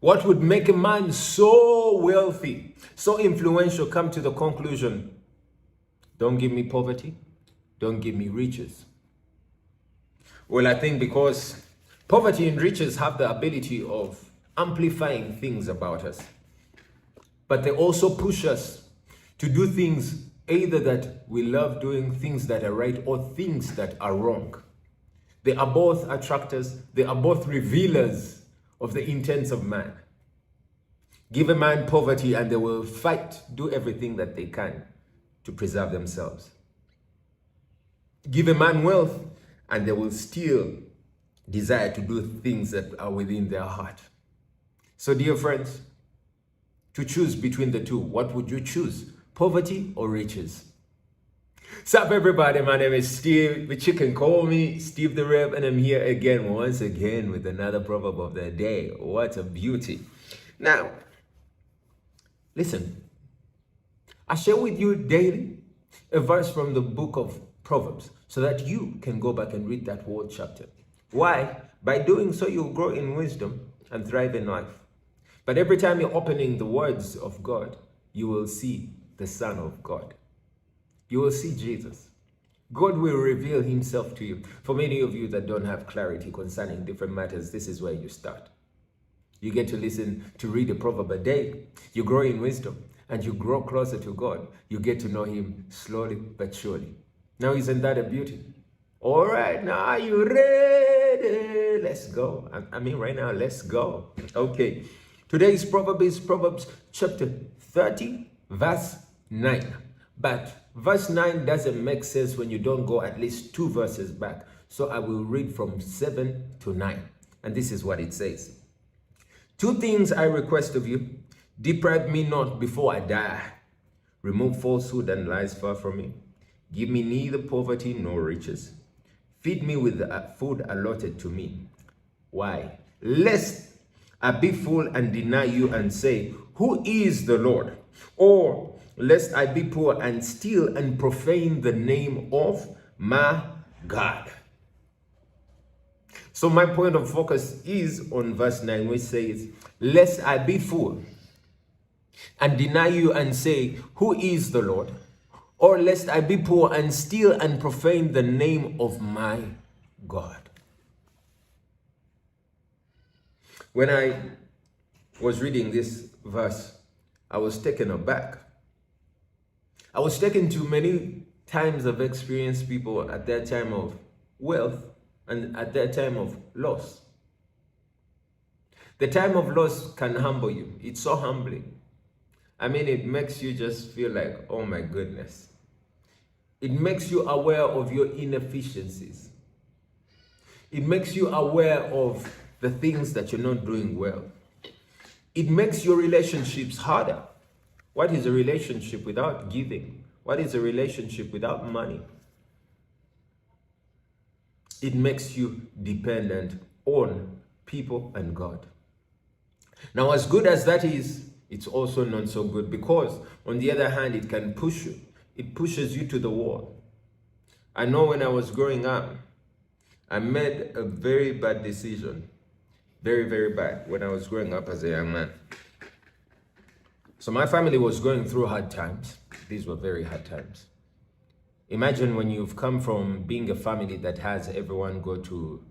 What would make a man so wealthy, so influential, come to the conclusion, don't give me poverty, don't give me riches? Well, I think because poverty and riches have the ability of amplifying things about us, but they also push us to do things either that we love doing, things that are right, or things that are wrong. They are both attractors, they are both revealers of the intents of man. Give a man poverty and they will fight, do everything that they can to preserve themselves. Give a man wealth and they will still desire to do things that are within their heart. So dear friends, to choose between the two, what would you choose? Poverty or riches? Sup everybody, my name is Steve, but you can call me Steve the Rev, and I'm here again, once again, with another proverb of the day. What a beauty. Now, listen, I share with you daily a verse from the book of Proverbs so that you can go back and read that whole chapter. Why? By doing so, you'll grow in wisdom and thrive in life. But every time you're opening the words of God, you will see the Son of God. You will see Jesus. God will reveal himself to you. For many of you that don't have clarity concerning different matters, this is where you start. You get to listen to read a proverb a day. You grow in wisdom and you grow closer to God. You get to know him slowly but surely. Now, isn't that a beauty? All right, now are you ready? Let's go. I mean, right now, let's go. Okay. Today's proverb is Proverbs chapter 30, verse 9. But verse 9 doesn't make sense when you don't go at least 2 verses back. So I will read from 7 to 9. And this is what it says. 2 things I request of you. Deprive me not before I die. Remove falsehood and lies far from me. Give me neither poverty nor riches. Feed me with the food allotted to me. Why? Lest I be full and deny you and say, who is the Lord? Or lest I be poor and steal and profane the name of my God. So my point of focus is on verse 9, which says, lest I be full and deny you and say, who is the Lord? Or lest I be poor and steal and profane the name of my God. When I was reading this verse, I was taken aback. I was taken to many times of experienced people at their time of wealth and at their time of loss. The time of loss can humble you. It's so humbling. I mean, it makes you just feel like, oh my goodness. It makes you aware of your inefficiencies. It makes you aware of the things that you're not doing well. It makes your relationships harder. What is a relationship without giving? What is a relationship without money? It makes you dependent on people and God. Now, as good as that is, it's also not so good, because on the other hand, it can push you. It pushes you to the wall. I know when I was growing up, I made a very bad decision. Very, very bad when I was growing up as a young man. So my family was going through hard times. These were very hard times. Imagine when you've come from being a family that has everyone go to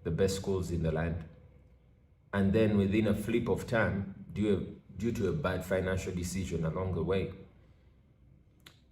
the best schools in the land, and then within a flip of time, due to a bad financial decision along the way,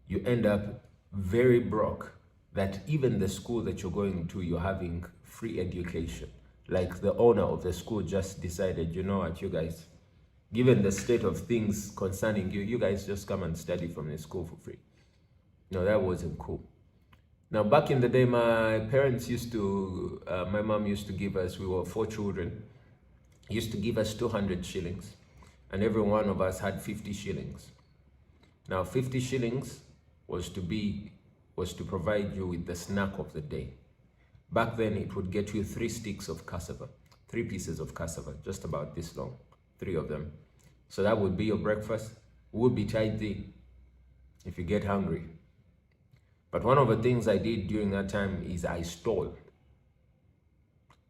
you end up very broke, that even the school that you're going to, you're having free education. Like the owner of the school just decided, you know what, you guys, given the state of things concerning you, you guys just come and study from the school for free. No, that wasn't cool. Now, back in the day, my parents used to, my mom used to give us, we were 4 children, used to give us 200 shillings. And every one of us had 50 shillings. Now, 50 shillings was to provide you with the snack of the day. Back then, it would get you 3 sticks of cassava, 3 pieces of cassava, just about this long, 3 of them. So that would be your breakfast. Would be tidy if you get hungry. But one of the things I did during that time is I stole.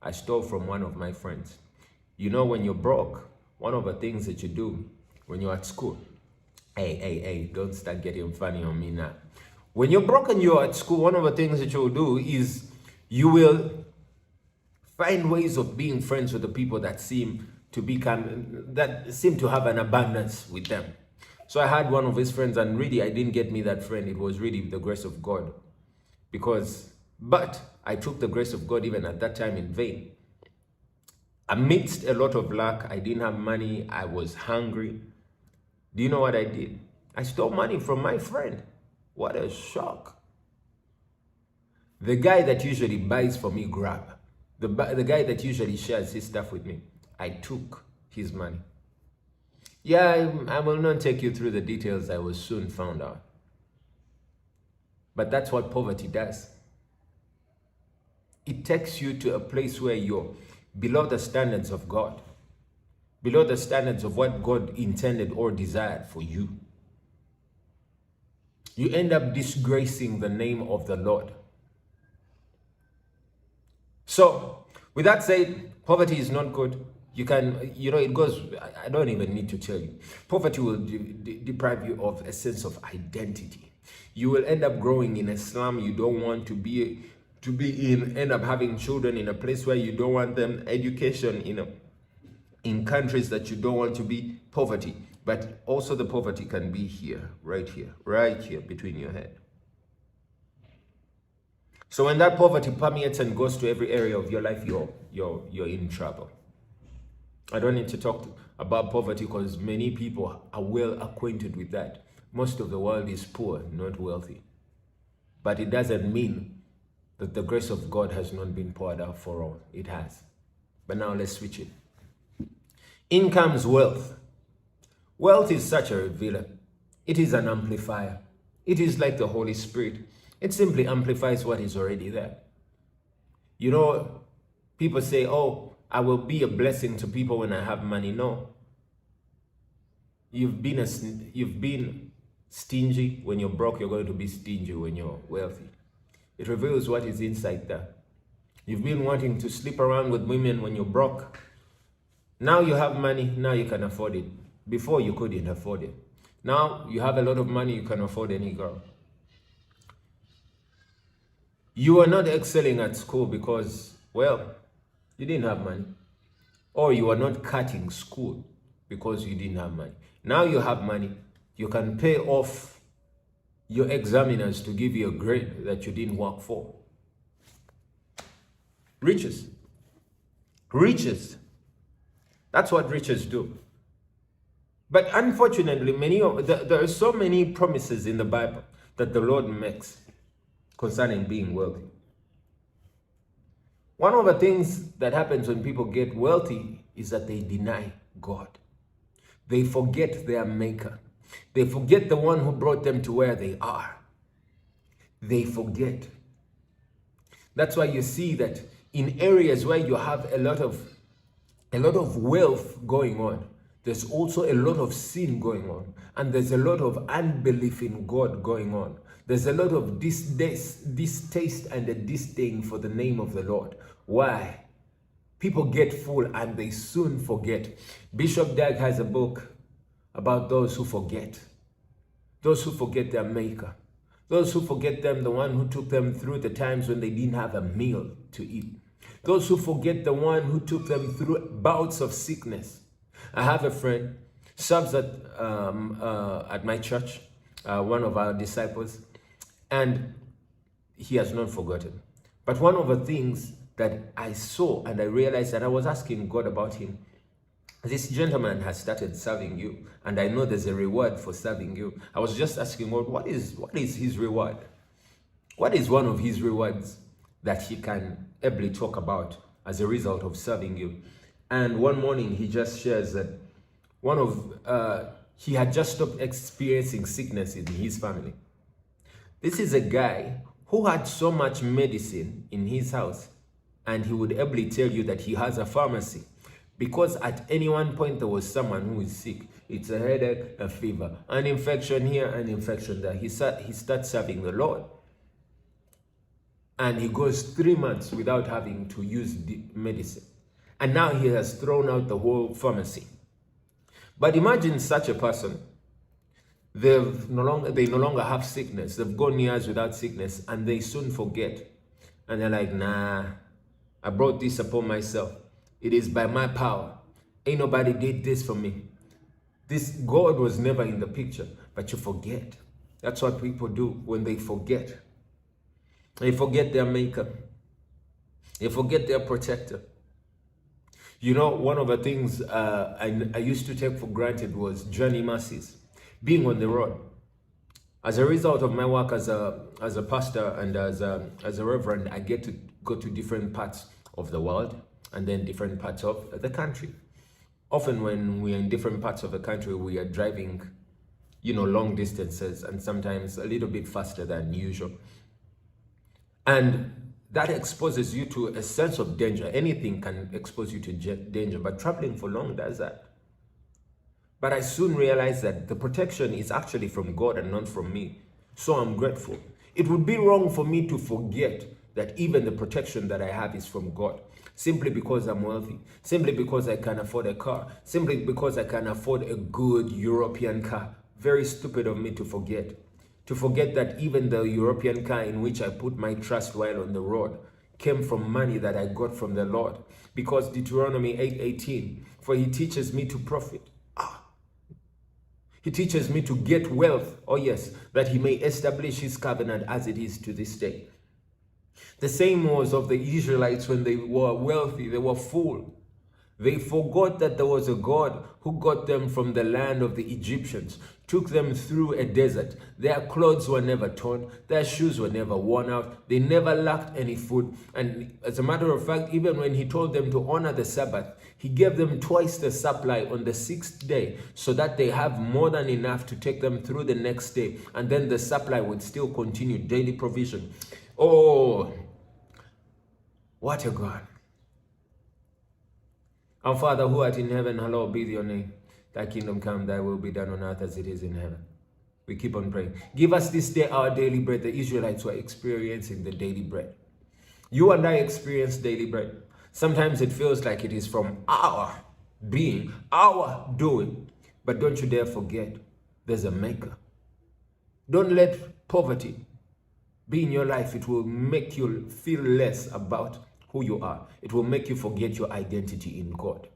I stole from one of my friends. You know, when you're broke, one of the things that you do when you're at school, hey, don't start getting funny on me now. When you're broke and you're at school, one of the things that you'll do is you will find ways of being friends with the people that seem to have an abundance with them. So I had one of his friends, and really I didn't get me that friend. It was really the grace of God. But I took the grace of God even at that time in vain. Amidst a lot of lack, I didn't have money, I was hungry. Do you know what I did? I stole money from my friend. What a shock. The guy that usually buys for me grab. The guy that usually shares his stuff with me. I took his money. Yeah, I will not take you through the details. I was soon found out. But that's what poverty does. It takes you to a place where you're below the standards of God, below the standards of what God intended or desired for you. You end up disgracing the name of the Lord. So, with that said, poverty is not good. It goes, I don't even need to tell you. Poverty will deprive you of a sense of identity. You will end up growing in a slum you don't want to be in, end up having children in a place where you don't want them, education in countries that you don't want to be, poverty. But also the poverty can be here, right here, between your head. So when that poverty permeates and goes to every area of your life, you're in trouble. I don't need to talk about poverty because many people are well acquainted with that. Most of the world is poor, not wealthy. But it doesn't mean that the grace of God has not been poured out for all. It has. But now let's switch it. In comes wealth. Wealth is such a revealer. It is an amplifier. It is like the Holy Spirit. It simply amplifies what is already there. You know, people say, oh, I will be a blessing to people when I have money. No. You've been stingy when you're broke. You're going to be stingy when you're wealthy. It reveals what is inside there. You've been wanting to sleep around with women when you're broke. Now you have money. Now you can afford it. Before you couldn't afford it. Now you have a lot of money. You can afford any girl. You are not excelling at school because, well, you didn't have money. Or you are not cutting school because you didn't have money. Now you have money. You can pay off your examiners to give you a grade that you didn't work for. Riches. Riches. That's what riches do. But unfortunately, there are so many promises in the Bible that the Lord makes concerning being wealthy. One of the things that happens when people get wealthy is that they deny God. They forget their maker. They forget the one who brought them to where they are. They forget. That's why you see that in areas where you have a lot of wealth going on, there's also a lot of sin going on. And there's a lot of unbelief in God going on. There's a lot of distaste and a disdain for the name of the Lord. Why? People get full and they soon forget. Bishop Dag has a book about those who forget. Those who forget their maker. Those who forget them, the one who took them through the times when they didn't have a meal to eat. Those who forget the one who took them through bouts of sickness. I have a friend, serves at my church, one of our disciples, and he has not forgotten. But one of the things that I saw and I realized that I was asking God about him, this gentleman has started serving you, and I know there's a reward for serving you. I was just asking God, what is his reward? What is one of his rewards that he can ably talk about as a result of serving you? And one morning he just shares that he had just stopped experiencing sickness in his family. This is a guy who had so much medicine in his house, and he would ably tell you that he has a pharmacy. Because at any one point there was someone who is sick. It's a headache, a fever, an infection here, an infection there. He starts serving the Lord. And he goes 3 months without having to use the medicine. And now he has thrown out the whole pharmacy. But imagine such a person. They no longer have sickness. They've gone years without sickness, and they soon forget. And they're like, nah, I brought this upon myself. It is by my power. Ain't nobody did this for me. This God was never in the picture, but you forget. That's what people do when they forget. They forget their maker. They forget their protector. You know, one of the things I used to take for granted was journey mercies, being on the road. As a result of my work as a pastor and as a reverend, I get to go to different parts of the world and then different parts of the country. Often when we are in different parts of the country, we are driving, long distances and sometimes a little bit faster than usual. And that exposes you to a sense of danger. Anything can expose you to danger, but traveling for long does that. But I soon realized that the protection is actually from God and not from me. So I'm grateful. It would be wrong for me to forget that even the protection that I have is from God. Simply because I'm wealthy. Simply because I can afford a car. Simply because I can afford a good European car. Very stupid of me to forget. To forget that even the European car in which I put my trust while on the road came from money that I got from the Lord. Because Deuteronomy 8:18, for he teaches me to profit. He teaches me to get wealth, oh yes, that he may establish his covenant as it is to this day. The same was of the Israelites when they were wealthy, they were full. They forgot that there was a God who got them from the land of the Egyptians, took them through a desert. Their clothes were never torn, their shoes were never worn out, they never lacked any food. And as a matter of fact, even when he told them to honor the Sabbath, he gave them twice the supply on the 6th day so that they have more than enough to take them through the next day. And then the supply would still continue, daily provision. Oh, what a God. Our Father who art in heaven, hallowed be your name. Thy kingdom come, thy will be done on earth as it is in heaven. We keep on praying. Give us this day our daily bread. The Israelites were experiencing the daily bread. You and I experience daily bread. Sometimes it feels like it is from our being, our doing. But don't you dare forget, there's a maker. Don't let poverty be in your life. It will make you feel less about who you are. It will make you forget your identity in God.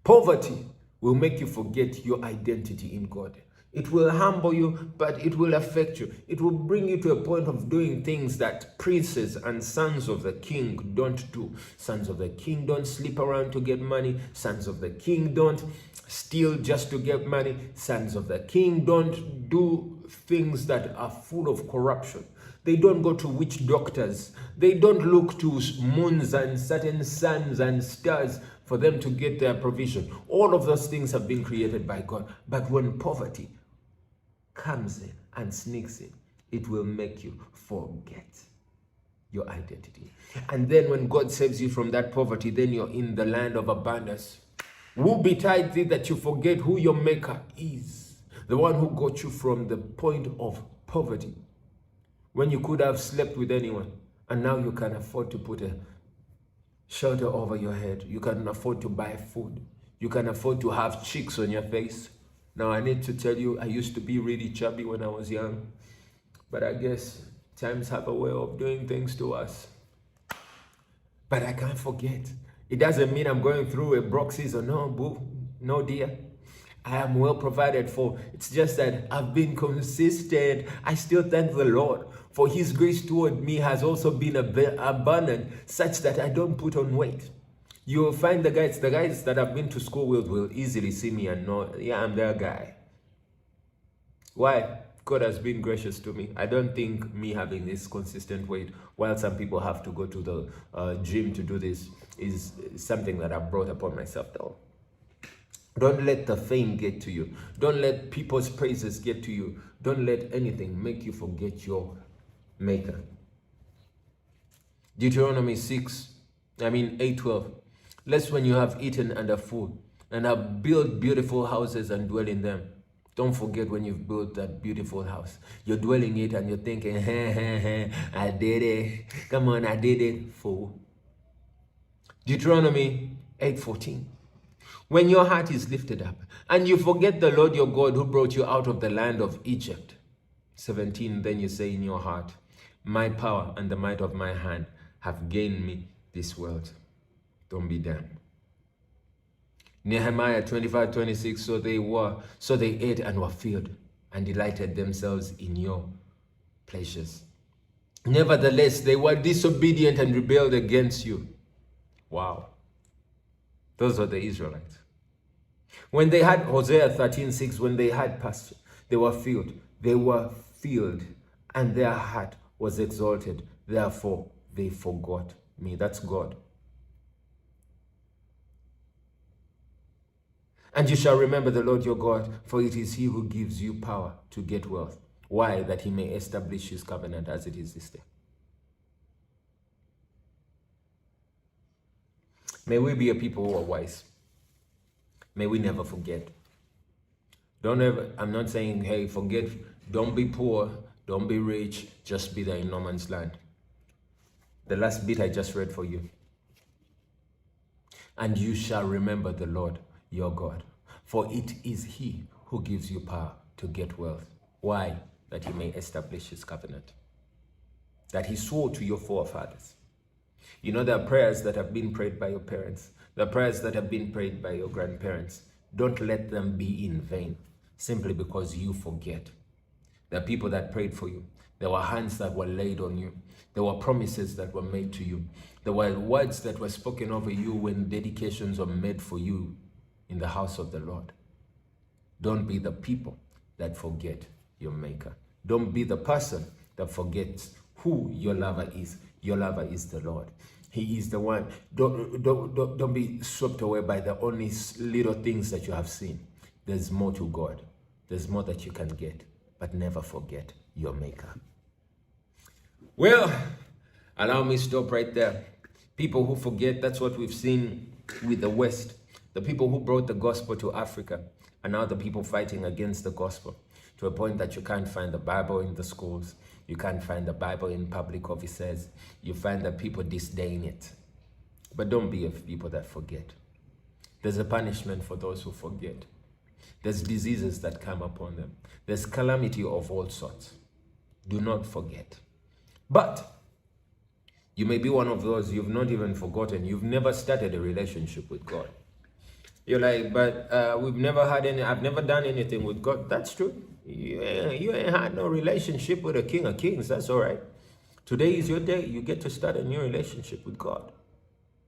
Poverty will make you forget your identity in God. It will humble you, but it will affect you. It will bring you to a point of doing things that princes and sons of the king don't do. Sons of the king don't sleep around to get money. Sons of the king don't steal just to get money. Sons of the king don't do things that are full of corruption. They don't go to witch doctors. They don't look to moons and certain suns and stars for them to get their provision. All of those things have been created by God. But when poverty comes in and sneaks in, it will make you forget your identity. And then when God saves you from that poverty, then you're in the land of abundance. Woe betide thee that you forget who your maker is. The one who got you from the point of poverty, when you could have slept with anyone, and now you can afford to put a shelter over your head. You can afford to buy food. You can afford to have cheeks on your face. Now I need to tell you, I used to be really chubby when I was young, but I guess times have a way of doing things to us. But I can't forget. It doesn't mean I'm going through a broke season. No, boo. No, dear. I am well provided for. It's just that I've been consistent. I still thank the Lord, for his grace toward me has also been abundant, such that I don't put on weight. You will find the guys that I've been to school with will easily see me and know, yeah, I'm their guy. Why? God has been gracious to me. I don't think me having this consistent weight, while some people have to go to the gym to do this, is something that I've brought upon myself though. Don't let the fame get to you. Don't let people's praises get to you. Don't let anything make you forget your maker. Deuteronomy 8:12. Lest when you have eaten and are full, and have built beautiful houses and dwell in them. Don't forget when you've built that beautiful house. You're dwelling it and you're thinking, I did it. Come on, I did it, fool. Deuteronomy 8:14. When your heart is lifted up and you forget the Lord your God who brought you out of the land of Egypt. 17, then you say in your heart, my power and the might of my hand have gained me this world. Don't be damned. Nehemiah 25:26, so they ate and were filled and delighted themselves in your pleasures. Nevertheless, they were disobedient and rebelled against you. Wow. Those are the Israelites. When they had, Hosea 13:6, when they had pasture, they were filled. They were filled, and their heart was exalted. Therefore, they forgot me. That's God. And you shall remember the Lord your God, for it is he who gives you power to get wealth. Why? That he may establish his covenant as it is this day. May we be a people who are wise. May we never forget. I'm not saying, hey, forget, don't be poor, don't be rich, just be there in no man's land. The last bit I just read for you. And you shall remember the Lord your God, for it is he who gives you power to get wealth. Why? That he may establish his covenant, that he swore to your forefathers. You know, there are prayers that have been prayed by your parents. There are prayers that have been prayed by your grandparents. Don't let them be in vain, simply because you forget. There are people that prayed for you. There were hands that were laid on you. There were promises that were made to you. There were words that were spoken over you when dedications were made for you in the house of the Lord. Don't be the people that forget your maker. Don't be the person that forgets who your lover is. Your lover is the Lord. He is the one. Don't be swept away by the only little things that you have seen. There's more to God. There's more that you can get, but never forget your maker. Well, allow me to stop right there. People who forget, that's what we've seen with the West. The people who brought the gospel to Africa are now the people fighting against the gospel, to a point that you can't find the Bible in the schools. You can't find the Bible in public offices. You find that people disdain it. But don't be of people that forget. There's a punishment for those who forget. There's diseases that come upon them. There's calamity of all sorts. Do not forget. But you may be one of those, you've not even forgotten. You've never started a relationship with God. You're like, but I've never done anything with God. That's true. You ain't had no relationship with the King of Kings. That's all right. Today is your day. You get to start a new relationship with God.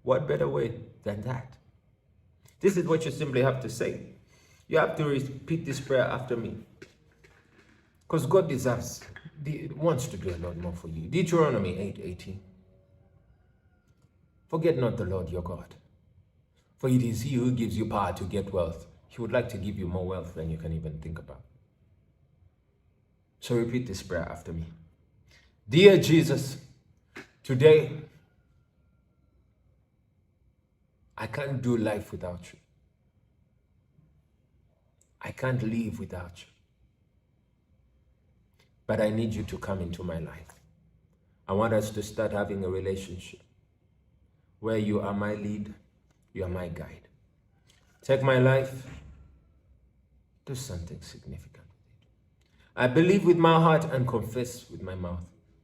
What better way than that? This is what you simply have to say. You have to repeat this prayer after me. Because God wants to do a lot more for you. Deuteronomy 8:18. Forget not the Lord your God, for it is he who gives you power to get wealth. He would like to give you more wealth than you can even think about. So repeat this prayer after me. Dear Jesus, today, I can't do life without you. I can't live without you. But I need you to come into my life. I want us to start having a relationship where you are my lead, you are my guide. Take my life, do something significant. I believe with my heart and confess with my mouth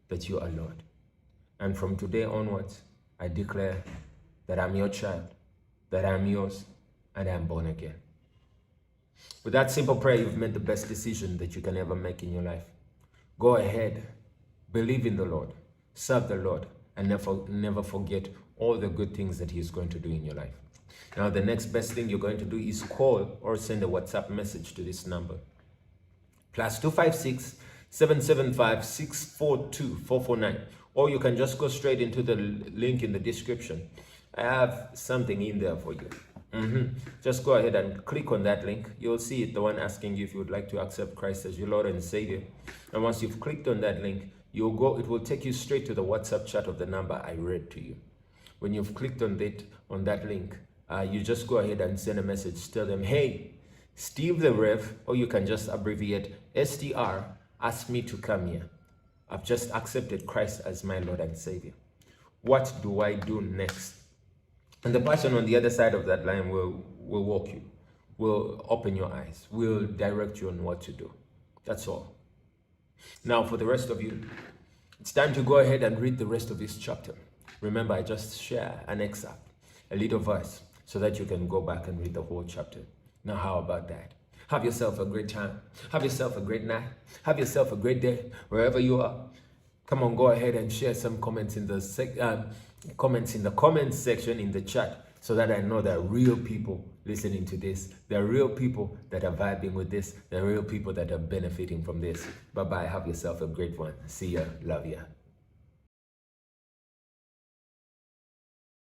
that you are Lord. And from today onwards, I declare that I'm your child, that I'm yours, and I'm born again. With that simple prayer, you've made the best decision that you can ever make in your life. Go ahead, believe in the Lord, serve the Lord, and never forget all the good things that he is going to do in your life. Now, the next best thing you're going to do is call or send a WhatsApp message to this number. +256 775 642 449. Or you can just go straight into the link in the description. I have something in there for you. Just go ahead and click on that link. You'll see it, the one asking you if you would like to accept Christ as your Lord and Savior. And once you've clicked on that link, it will take you straight to the WhatsApp chat of the number I read to you. When you've clicked on that link, you just go ahead and send a message. Tell them, hey, Steve the Rev, or you can just abbreviate STR, asked me to come here. I've just accepted Christ as my Lord and Savior. What do I do next? And the person on the other side of that line will walk you, will open your eyes, will direct you on what to do. That's all. Now, for the rest of you, it's time to go ahead and read the rest of this chapter. Remember, I just share an excerpt, a little verse, so that you can go back and read the whole chapter. Now, how about that? Have yourself a great time. Have yourself a great night. Have yourself a great day, wherever you are. Come on, go ahead and share some comments in the comments section in the chat, so that I know there are real people listening to this. There are real people that are vibing with this. There are real people that are benefiting from this. Bye-bye. Have yourself a great one. See ya. Love ya.